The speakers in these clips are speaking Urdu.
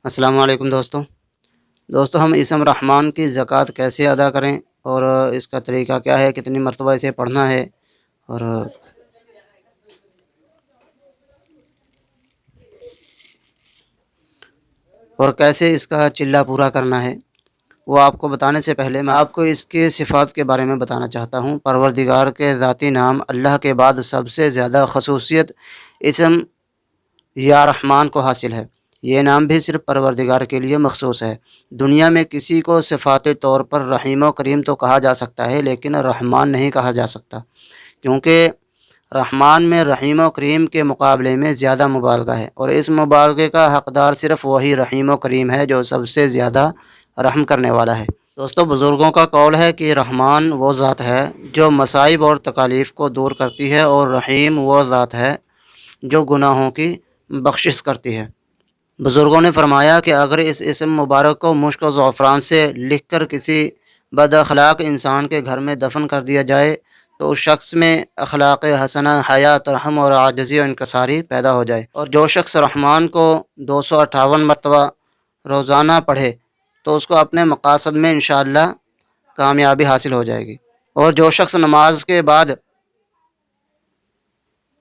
السلام علیکم دوستو ہم اسم رحمان کی زکوٰۃ کیسے ادا کریں اور اس کا طریقہ کیا ہے، کتنی مرتبہ اسے پڑھنا ہے اور کیسے اس کا چلہ پورا کرنا ہے، وہ آپ کو بتانے سے پہلے میں آپ کو اس کے صفات کے بارے میں بتانا چاہتا ہوں۔ پروردگار کے ذاتی نام اللہ کے بعد سب سے زیادہ خصوصیت اسم یا رحمان کو حاصل ہے۔ یہ نام بھی صرف پروردگار کے لیے مخصوص ہے۔ دنیا میں کسی کو صفاتی طور پر رحیم و کریم تو کہا جا سکتا ہے، لیکن رحمان نہیں کہا جا سکتا، کیونکہ رحمان میں رحیم و کریم کے مقابلے میں زیادہ مبالغہ ہے، اور اس مبالغے کا حقدار صرف وہی رحیم و کریم ہے جو سب سے زیادہ رحم کرنے والا ہے۔ دوستو، بزرگوں کا قول ہے کہ رحمان وہ ذات ہے جو مصائب اور تکالیف کو دور کرتی ہے، اور رحیم وہ ذات ہے جو گناہوں کی بخشش کرتی ہے۔ بزرگوں نے فرمایا کہ اگر اس اسم مبارک کو مشک و زعفران سے لکھ کر کسی بد اخلاق انسان کے گھر میں دفن کر دیا جائے تو اس شخص میں اخلاق حسنہ، حیا، ترحم اور عاجزی و انکساری پیدا ہو جائے، اور جو شخص رحمان کو 258 مرتبہ روزانہ پڑھے تو اس کو اپنے مقاصد میں انشاءاللہ کامیابی حاصل ہو جائے گی، اور جو شخص نماز کے بعد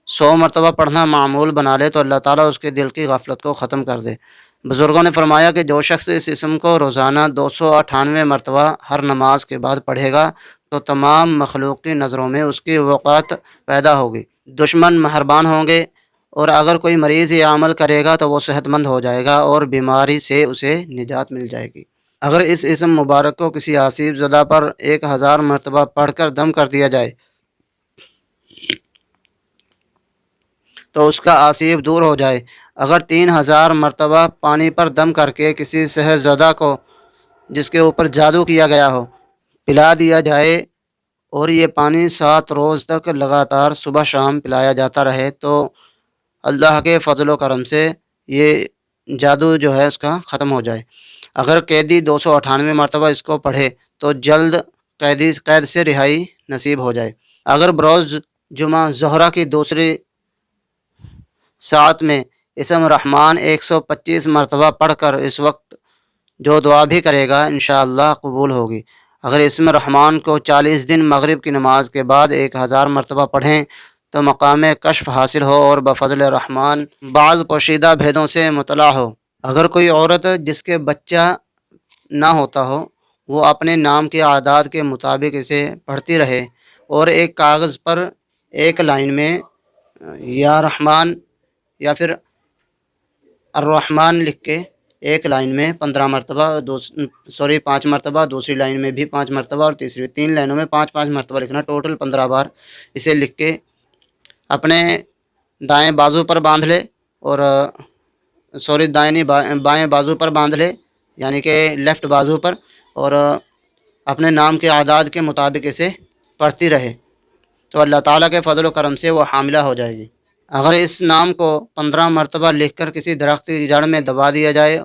100 مرتبہ پڑھنا معمول بنا لے تو اللہ تعالیٰ اس کے دل کی غفلت کو ختم کر دے۔ بزرگوں نے فرمایا کہ جو شخص اس اسم کو روزانہ 298 مرتبہ ہر نماز کے بعد پڑھے گا تو تمام مخلوق کی نظروں میں اس کی وقعت پیدا ہوگی، دشمن مہربان ہوں گے، اور اگر کوئی مریض یہ عمل کرے گا تو وہ صحت مند ہو جائے گا اور بیماری سے اسے نجات مل جائے گی۔ اگر اس اسم مبارک کو کسی آسیب زدہ پر 1000 مرتبہ پڑھ کر دم کر دیا جائے تو اس کا آسیب دور ہو جائے۔ اگر 3000 مرتبہ پانی پر دم کر کے کسی صحت زدہ کو جس کے اوپر جادو کیا گیا ہو پلا دیا جائے اور یہ پانی 7 روز تک لگاتار صبح شام پلایا جاتا رہے تو اللہ کے فضل و کرم سے یہ جادو جو ہے اس کا ختم ہو جائے۔ اگر قیدی 298 مرتبہ اس کو پڑھے تو جلد قید سے رہائی نصیب ہو جائے۔ اگر بروز جمعہ ظہرہ کی دوسری ساعت میں اسم رحمان 125 مرتبہ پڑھ کر اس وقت جو دعا بھی کرے گا انشاءاللہ قبول ہوگی۔ اگر اسم رحمان کو 40 دن مغرب کی نماز کے بعد 1000 مرتبہ پڑھیں تو مقام کشف حاصل ہو اور بفضل رحمان بعض پوشیدہ بھیدوں سے مطلع ہو۔ اگر کوئی عورت جس کے بچہ نہ ہوتا ہو وہ اپنے نام کے اعداد کے مطابق اسے پڑھتی رہے اور ایک کاغذ پر ایک لائن میں یا رحمان یا پھر الرحمن لکھ کے ایک لائن میں 15 مرتبہ 5 مرتبہ، دوسری لائن میں بھی 5 مرتبہ اور تیسری 3 لائنوں میں 5 مرتبہ لکھنا، ٹوٹل 15 بار اسے لکھ کے اپنے دائیں بازو پر باندھ لے اور بائیں بازو پر باندھ لے، یعنی کہ لیفٹ بازو پر، اور اپنے نام کے اعداد کے مطابق اسے پڑھتی رہے تو اللہ تعالیٰ کے فضل و کرم سے وہ حاملہ ہو جائے گی۔ اگر اس نام کو 15 مرتبہ لکھ کر کسی درخت کی جڑ میں دبا دیا جائے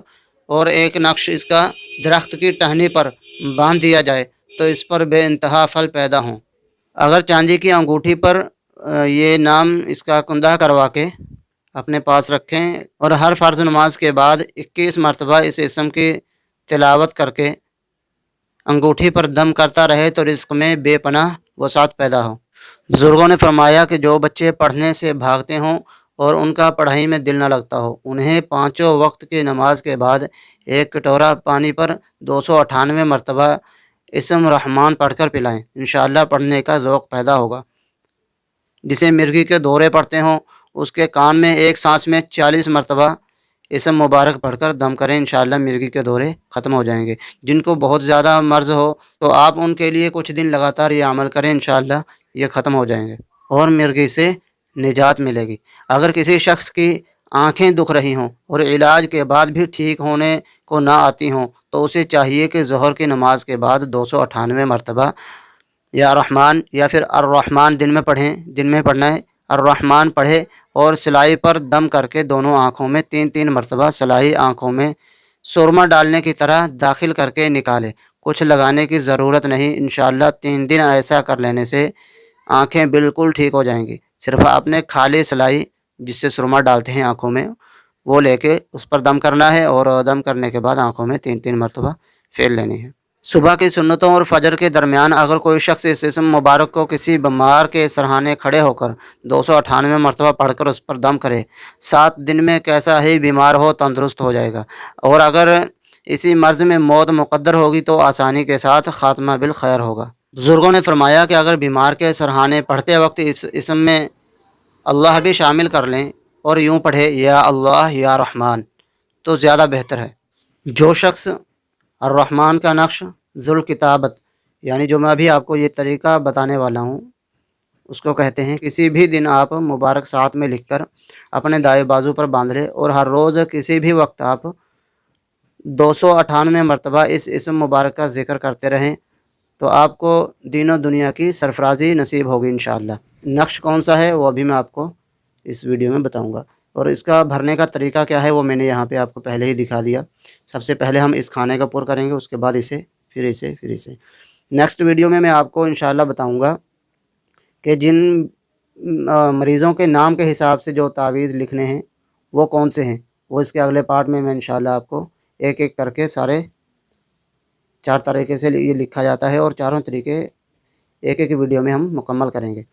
اور ایک نقش اس کا درخت کی ٹہنی پر باندھ دیا جائے تو اس پر بے انتہا پھل پیدا ہوں۔ اگر چاندی کی انگوٹھی پر یہ نام اس کا کندہ کروا کے اپنے پاس رکھیں اور ہر فرض نماز کے بعد 21 مرتبہ اس اسم کی تلاوت کر کے انگوٹھی پر دم کرتا رہے تو رزق میں بے پناہ وسعت پیدا ہو۔ بزرگوں نے فرمایا کہ جو بچے پڑھنے سے بھاگتے ہوں اور ان کا پڑھائی میں دل نہ لگتا ہو انہیں 5 وقت کی نماز کے بعد ایک کٹورا پانی پر 298 مرتبہ اسم رحمان پڑھ کر پلائیں، انشاءاللہ پڑھنے کا ذوق پیدا ہوگا۔ جسے مرگی کے دورے پڑتے ہوں اس کے کان میں ایک سانس میں 40 مرتبہ اسم مبارک پڑھ کر دم کریں، انشاءاللہ مرگی کے دورے ختم ہو جائیں گے۔ جن کو بہت زیادہ مرض ہو تو آپ ان کے لیے کچھ دن لگاتار یہ عمل کریں، انشاءاللہ یہ ختم ہو جائیں گے اور مرگی سے نجات ملے گی۔ اگر کسی شخص کی آنکھیں دکھ رہی ہوں اور علاج کے بعد بھی ٹھیک ہونے کو نہ آتی ہوں تو اسے چاہیے کہ ظہر کی نماز کے بعد 298 مرتبہ یا رحمان یا پھر الرحمن دن میں پڑھنا ہے، الرحمن پڑھے اور سلائی پر دم کر کے دونوں آنکھوں میں 3 مرتبہ سلائی آنکھوں میں سرما ڈالنے کی طرح داخل کر کے نکالے، کچھ لگانے کی ضرورت نہیں۔ انشاءاللہ 3 دن ایسا کر لینے سے آنکھیں بالکل ٹھیک ہو جائیں گی۔ صرف آپ نے خالی سلائی جس سے سرما ڈالتے ہیں آنکھوں میں وہ لے کے اس پر دم کرنا ہے، اور دم کرنے کے بعد آنکھوں میں 3 مرتبہ پھیر لینی ہے۔ صبح کی سنتوں اور فجر کے درمیان اگر کوئی شخص اس اسم مبارک کو کسی بیمار کے سرہانے کھڑے ہو کر 298 مرتبہ پڑھ کر اس پر دم کرے، 7 دن میں کیسا ہی بیمار ہو تندرست ہو جائے گا، اور اگر اسی مرض میں موت مقدر ہوگی تو آسانی کے ساتھ خاتمہ بالخیر ہوگا۔ بزرگوں نے فرمایا کہ اگر بیمار کے سرہانے پڑھتے وقت اس اسم میں اللہ بھی شامل کر لیں اور یوں پڑھے یا اللہ یا رحمان تو زیادہ بہتر ہے۔ جو شخص الرحمن کا نقش ذوالکتابت، یعنی جو میں ابھی آپ کو یہ طریقہ بتانے والا ہوں اس کو کہتے ہیں، کسی بھی دن آپ مبارک ساتھ میں لکھ کر اپنے دائیں بازو پر باندھ لیں اور ہر روز کسی بھی وقت آپ 298 مرتبہ اس اسم مبارک کا ذکر کرتے رہیں تو آپ کو دین و دنیا کی سرفرازی نصیب ہوگی انشاءاللہ۔ نقش کون سا ہے وہ ابھی میں آپ کو اس ویڈیو میں بتاؤں گا، اور اس کا بھرنے کا طریقہ کیا ہے وہ میں نے یہاں پہ آپ کو پہلے ہی دکھا دیا۔ سب سے پہلے ہم اس کھانے کا پر کریں گے، اس کے بعد اسے پھر اسے پھر اسے۔ نیکسٹ ویڈیو میں آپ کو انشاءاللہ بتاؤں گا کہ جن مریضوں کے نام کے حساب سے جو تعویذ لکھنے ہیں وہ کون سے ہیں، وہ اس کے اگلے پارٹ میں انشاءاللہ آپ کو ایک ایک کر کے سارے 4 طریقے سے یہ لکھا جاتا ہے، اور چاروں طریقے ایک ایک ویڈیو میں ہم مکمل کریں گے۔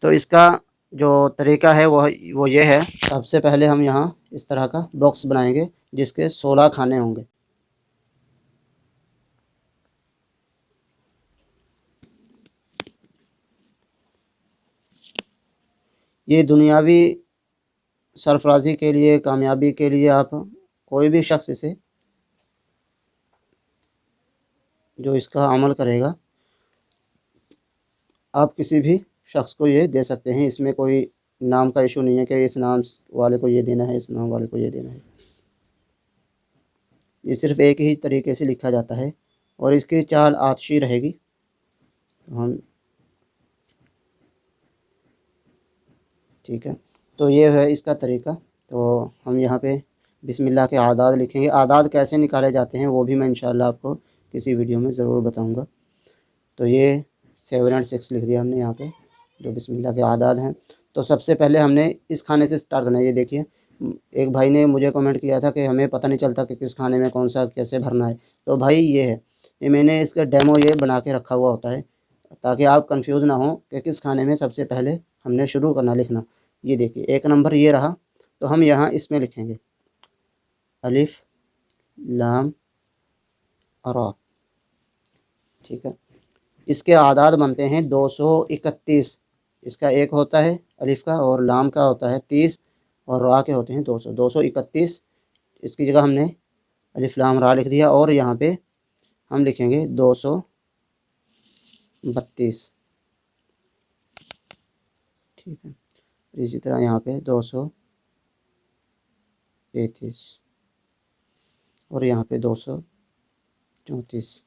تو اس کا جو طریقہ ہے وہ یہ ہے، سب سے پہلے ہم یہاں اس طرح کا باکس بنائیں گے جس کے 16 کھانے ہوں گے۔ یہ دنیاوی سرفرازی کے لیے، کامیابی کے لیے، آپ کوئی بھی شخص اسے جو اس کا عمل کرے گا آپ کسی بھی شخص کو یہ دے سکتے ہیں۔ اس میں کوئی نام کا ایشو نہیں ہے کہ اس نام والے کو یہ دینا ہے، اس نام والے کو یہ دینا ہے۔ یہ صرف ایک ہی طریقے سے لکھا جاتا ہے، اور اس کی چال آتشی رہے گی۔ ٹھیک ہے، تو یہ ہے اس کا طریقہ۔ تو ہم یہاں پہ بسم اللہ کے اعداد لکھیں گے۔ اعداد کیسے نکالے جاتے ہیں وہ بھی میں انشاءاللہ آپ کو کسی ویڈیو میں ضرور بتاؤں گا۔ تو یہ 7 اور 6 لکھ دیا ہم نے یہاں پہ جو بسم اللہ کے اعداد ہیں۔ تو سب سے پہلے ہم نے اس کھانے سے سٹارٹ کرنا ہے۔ یہ دیکھیے، ایک بھائی نے مجھے کمنٹ کیا تھا کہ ہمیں پتہ نہیں چلتا کہ کس کھانے میں کون سا کیسے بھرنا ہے۔ تو بھائی یہ ہے، یہ میں نے اس کا ڈیمو یہ بنا کے رکھا ہوا ہوتا ہے تاکہ آپ کنفیوز نہ ہوں کہ کس کھانے میں سب سے پہلے ہم نے شروع کرنا لکھنا۔ یہ دیکھیے 1 نمبر یہ رہا، تو ہم یہاں اس میں لکھیں گے الف لام را۔ ٹھیک ہے، اس کے اعداد بنتے ہیں 231۔ اس کا ایک ہوتا ہے الف کا، اور لام کا ہوتا ہے 30، اور را کے ہوتے ہیں 200۔ 231 اس کی جگہ ہم نے الف لام را لکھ دیا، اور یہاں پہ ہم لکھیں گے 232۔ ٹھیک ہے، اسی طرح یہاں پہ 233، اور یہاں پہ 234۔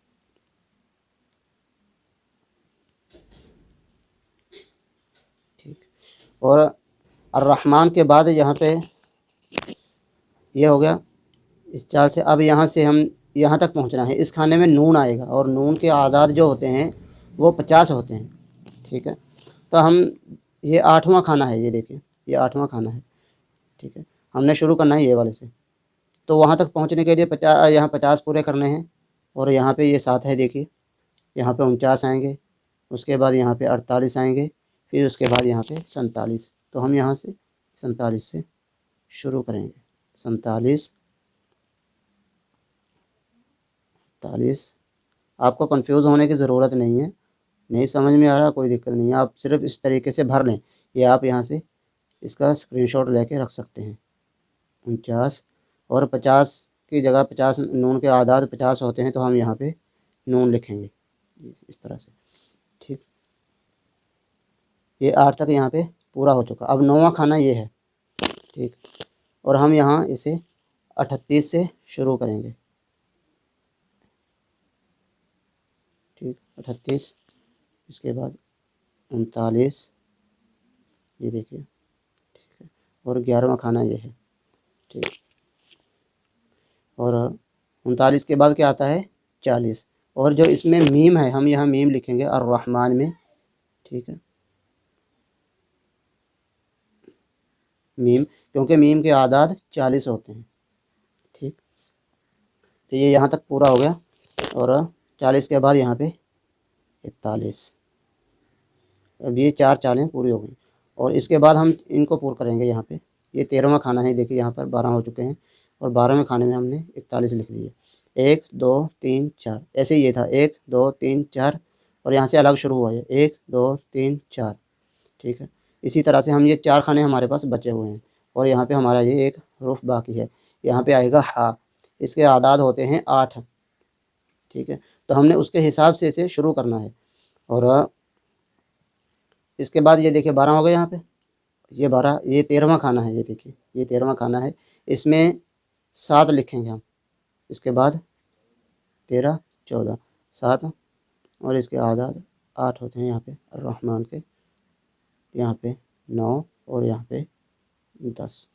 ٹھیک، اور الرحمن کے بعد یہاں پہ یہ ہو گیا اس چال سے۔ اب یہاں سے ہم یہاں تک پہنچنا ہے۔ اس کھانے میں نون آئے گا، اور نون کے اعداد جو ہوتے ہیں وہ 50 ہوتے ہیں۔ ٹھیک ہے، تو ہم یہ 8واں کھانا ہے، یہ دیکھیں یہ 8واں کھانا ہے۔ ٹھیک ہے، ہم نے شروع کرنا ہے یہ والے سے، تو وہاں تک پہنچنے کے لیے یہاں 50 پورے کرنے ہیں، اور یہاں پہ یہ 7 ہے، دیکھیے یہاں پہ 49 آئیں گے، اس کے بعد یہاں پہ 48 آئیں گے، پھر اس کے بعد یہاں پہ 47۔ تو ہم یہاں سے 47 سے شروع کریں گے۔ 47 48۔ آپ کو کنفیوز ہونے کی ضرورت نہیں ہے، نہیں سمجھ میں آ رہا کوئی دقت نہیں ہے، آپ صرف اس طریقے سے بھر لیں۔ یہ آپ یہاں سے اس کا اسکرین شاٹ لے کے رکھ سکتے ہیں۔ 49 اور 50 کی جگہ 50 نون کے اعداد 50 ہوتے ہیں، تو ہم یہاں پہ نون لکھیں گے اس طرح سے۔ ٹھیک، یہ 8 تک یہاں پہ پورا ہو چکا۔ اب 9واں کھانا یہ ہے۔ ٹھیک، اور ہم یہاں اسے 38 سے شروع کریں گے۔ ٹھیک، 38، اس کے بعد 39، یہ دیکھیے، ٹھیک ہے، اور 11واں کھانا یہ ہے۔ ٹھیک، اور 39 کے بعد کیا آتا ہے 40، اور جو اس میں میم ہے ہم یہاں میم لکھیں گے الرحمن میں۔ ٹھیک ہے، میم کیونکہ میم کے اعداد 40 ہوتے ہیں. ٹھیک، تو یہ یہاں تک پورا ہو گیا، اور 40 کے بعد یہاں پہ 41. اب یہ 4 چالیں پوری ہو گئیں، اور اس کے بعد ہم ان کو پور کریں گے. یہاں پہ یہ 13واں کھانا ہے، دیکھیے یہاں پر 12 ہو چکے ہیں، اور 12ویں کھانے میں ہم نے 41 لکھ لیے. 1 2 3 4 ایسے ہی یہ تھا 1 2 3 4، اور یہاں سے الگ شروع ہوا ہے 1 2 3 4. ٹھیک ہے، اسی طرح سے ہم یہ 4 کھانے ہمارے پاس بچے ہوئے ہیں، اور یہاں پہ ہمارا یہ ایک حرف باقی ہے. یہاں پہ آئے گا ہا، اس کے اعداد ہوتے ہیں 8. ٹھیک ہے، تو ہم نے اس کے حساب سے اسے شروع کرنا ہے. اور اس کے بعد یہ دیکھیں 12 ہو گئے. یہاں پہ یہ 12، یہ 13واں کھانا ہے. یہ دیکھیے یہ 13واں کھانا ہے، اس میں 7 لکھیں گے ہم. اس کے بعد 13 14 7، اور اس کے اعداد 8 ہوتے ہیں یہاں پہ الرحمن کے. یہاں پہ 9، اور یہاں پہ 10.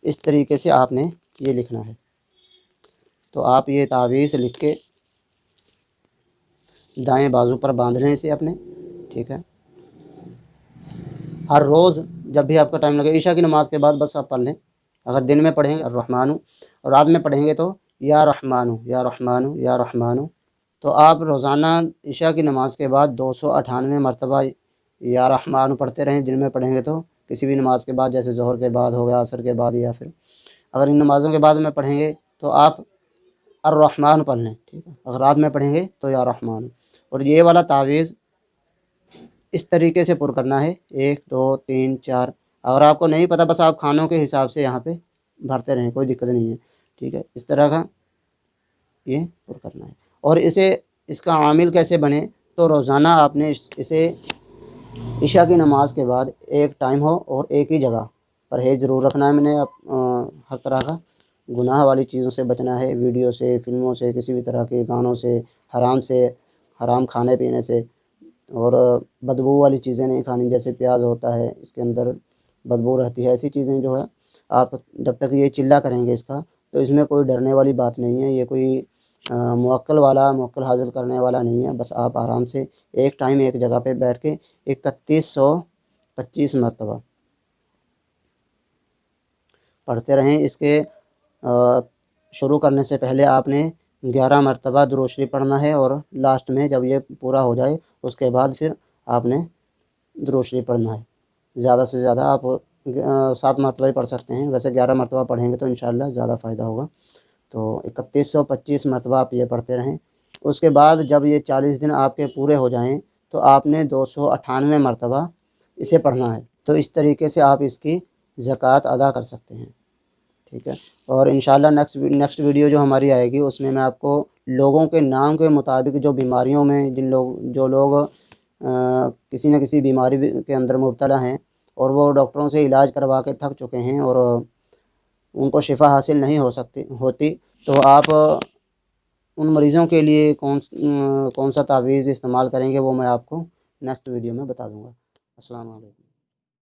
اس طریقے سے آپ نے یہ لکھنا ہے. تو آپ یہ تعویذ لکھ کے دائیں بازو پر باندھ لیں اسے اپنے. ٹھیک ہے، ہر روز جب بھی آپ کا ٹائم لگے، عشاء کی نماز کے بعد بس آپ پڑھ لیں. اگر دن میں پڑھیں گے الرحمن، اور رات میں پڑھیں گے تو یا رحمانو یا رحمانو یا رحمانو. تو آپ روزانہ عشاء کی نماز کے بعد 298 مرتبہ یا رحمانو پڑھتے رہیں. دن میں پڑھیں گے تو کسی بھی نماز کے بعد، جیسے ظہر کے بعد ہو گیا، عصر کے بعد، یا پھر اگر ان نمازوں کے بعد میں پڑھیں گے تو آپ الرحمن پڑھ لیں. ٹھیک ہے، اگر رات میں پڑھیں گے تو یا رحمانو. اور یہ والا تعویذ اس طریقے سے پر کرنا ہے 1 2 3 4. اگر آپ کو نہیں پتہ، بس آپ کھانوں کے حساب سے یہاں پہ بھرتے رہیں، کوئی دقت نہیں ہے. ٹھیک ہے، اس طرح کا یہ پر کرنا ہے. اور اس کا عامل کیسے بنے، تو روزانہ آپ نے اسے عشاء کی نماز کے بعد ایک ٹائم ہو اور ایک ہی جگہ. پرہیز ضرور رکھنا ہے. میں نے ہر طرح کا گناہ والی چیزوں سے بچنا ہے، ویڈیو سے، فلموں سے، کسی بھی طرح کے گانوں سے، حرام کھانے پینے سے، اور بدبو والی چیزیں نہیں کھانی. جیسے پیاز ہوتا ہے، اس کے اندر بدبو رہتی ہے. ایسی چیزیں جو ہے آپ جب تک یہ چلہ کریں گے اس کا، تو اس میں کوئی ڈرنے والی بات نہیں ہے. یہ کوئی موکل حاصل کرنے والا نہیں ہے. بس آپ آرام سے ایک ٹائم ایک جگہ پہ بیٹھ کے 3125 مرتبہ پڑھتے رہیں. اس کے شروع کرنے سے پہلے آپ نے 11 مرتبہ درود شریف پڑھنا ہے، اور لاسٹ میں جب یہ پورا ہو جائے اس کے بعد پھر آپ نے درود شریف پڑھنا ہے. زیادہ سے زیادہ آپ 7 مرتبہ ہی پڑھ سکتے ہیں، ویسے 11 مرتبہ پڑھیں گے تو انشاءاللہ زیادہ فائدہ ہوگا. تو 3125 مرتبہ آپ یہ پڑھتے رہیں. اس کے بعد جب یہ 40 دن آپ کے پورے ہو جائیں تو آپ نے 298 مرتبہ اسے پڑھنا ہے. تو اس طریقے سے آپ اس کی زکوٰۃ ادا کر سکتے ہیں. ٹھیک ہے، اور انشاءاللہ نیکسٹ ویڈیو جو ہماری آئے گی اس میں آپ کو لوگوں کے نام کے مطابق جو بیماریوں میں جو لوگ کسی نہ کسی بیماری کے اندر مبتلا ہیں، اور وہ ڈاکٹروں سے علاج کروا کے تھک چکے ہیں اور ان کو شفا حاصل نہیں ہوتی، تو آپ ان مریضوں کے لیے کون سا تعویذ استعمال کریں گے وہ میں آپ کو نیکسٹ ویڈیو میں بتا دوں گا. السلام علیکم.